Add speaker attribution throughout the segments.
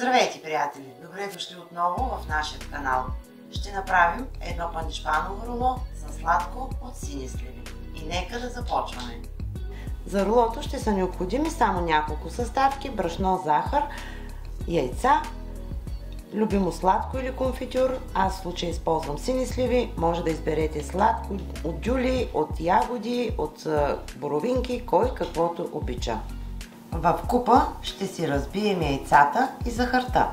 Speaker 1: Здравейте, приятели! Добре дошли отново в нашия канал. Ще направим едно пандишпаново руло със сладко от сини сливи. И нека да започваме! За рулото ще са необходими само няколко съставки: брашно, захар, яйца, любимо сладко или конфитюр. Аз в случая използвам сини сливи. Може да изберете сладко от дюли, от ягоди, от боровинки, кой каквото обича. В купа ще си разбием яйцата и захарта.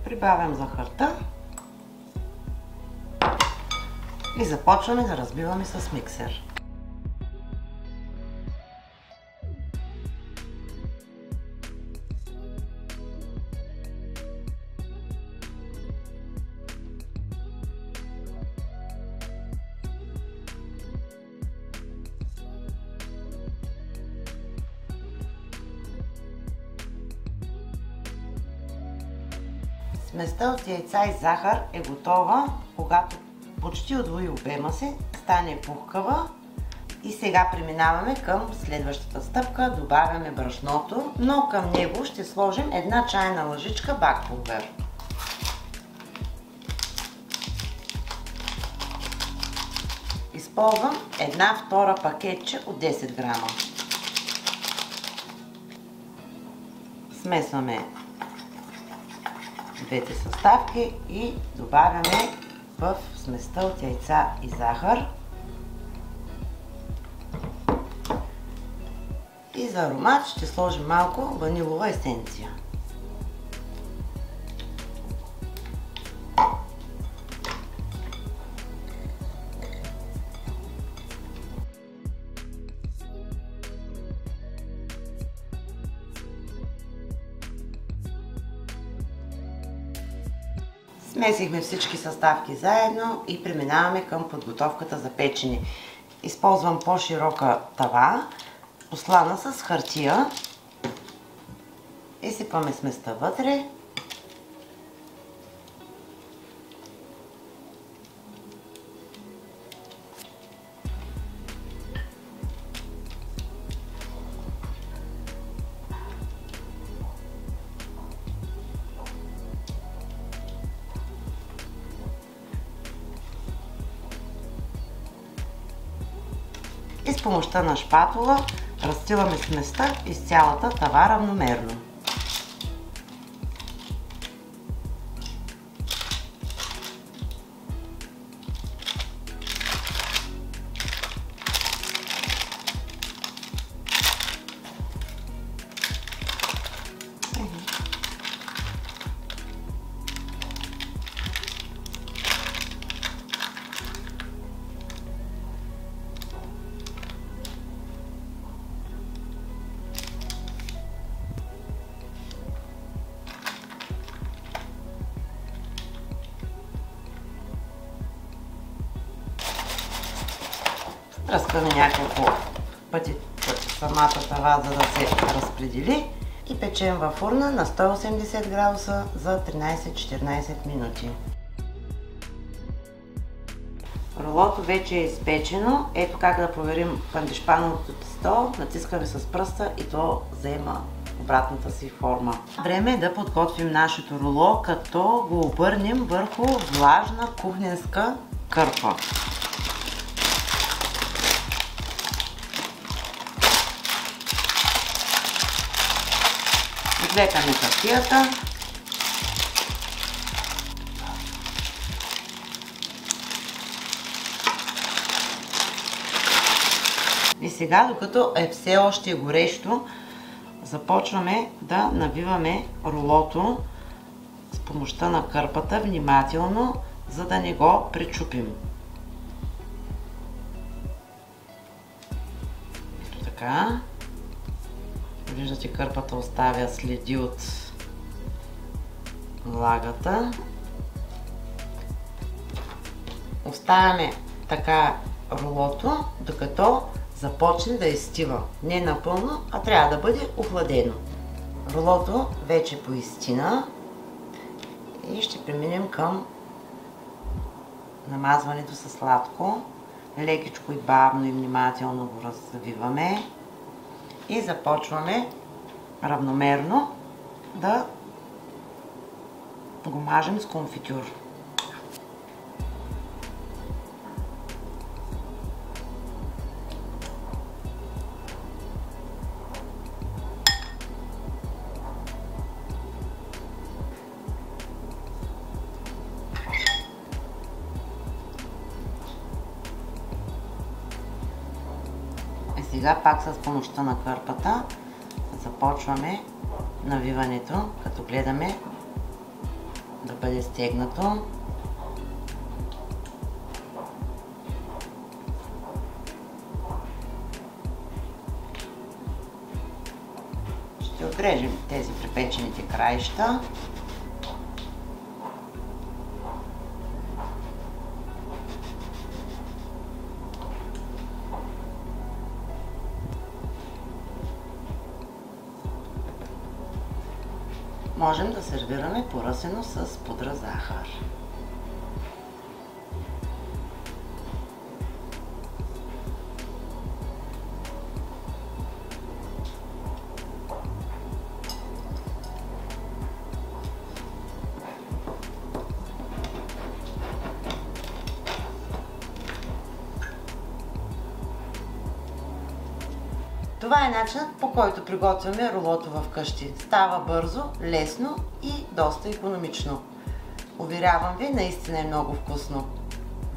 Speaker 1: Прибавям захарта и започваме да разбиваме с миксер. Сместа от яйца и захар е готова, когато почти удвои обема си, стане пухкава. И сега преминаваме към следващата стъпка. Добавяме брашното, но към него ще сложим една чайна лъжичка бакпулвер. Използвам една втора пакетче от 10 грама. Смесваме двете съставки и добавяме в сместа от яйца и захар. И за аромат ще сложим малко ванилова есенция. Смесихме всички съставки заедно и преминаваме към подготовката за печене. Използвам по-широка тава, послана с хартия. Изсипваме сместа вътре. И с помощта на шпатула разстиламе сместа из цялата тава равномерно. Пръскаме няколко пъти самата тава, за да се разпредели, и печем във фурна на 180 градуса за 13-14 минути. Рулото вече е изпечено. Ето как да проверим пандишпановото тесто. Натискаме с пръста и то взема обратната си форма. Време е да подготвим нашето руло, като го обърнем върху влажна кухненска кърпа. Извлекаме хартията. И сега, докато е все още горещо, започваме да набиваме рулото с помощта на кърпата внимателно, за да не го пречупим. Ето така. Виждате, кърпата оставя следи от влагата. Оставяме така рулото, докато започне да изстива. Не напълно, а трябва да бъде охладено. Рулото вече поизстина и ще преминем към намазването със сладко. Лекичко и бавно и внимателно го развиваме и започваме равномерно да го мажем с конфитюр. Сега пак с помощта на кърпата започваме навиването, като гледаме да бъде стегнато. Ще отрежем тези припечените краища. Можем да сервираме поръсено с пудра захар. Това е начинът, по който приготвяме рулото в къщи. Става бързо, лесно и доста икономично. Уверявам ви, наистина е много вкусно.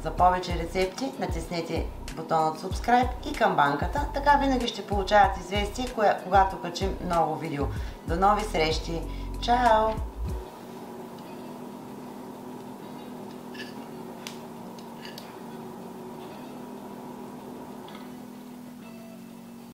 Speaker 1: За повече рецепти натиснете бутонът Subscribe и камбанката, така винаги ще получават известие, когато качим ново видео. До нови срещи! Чао!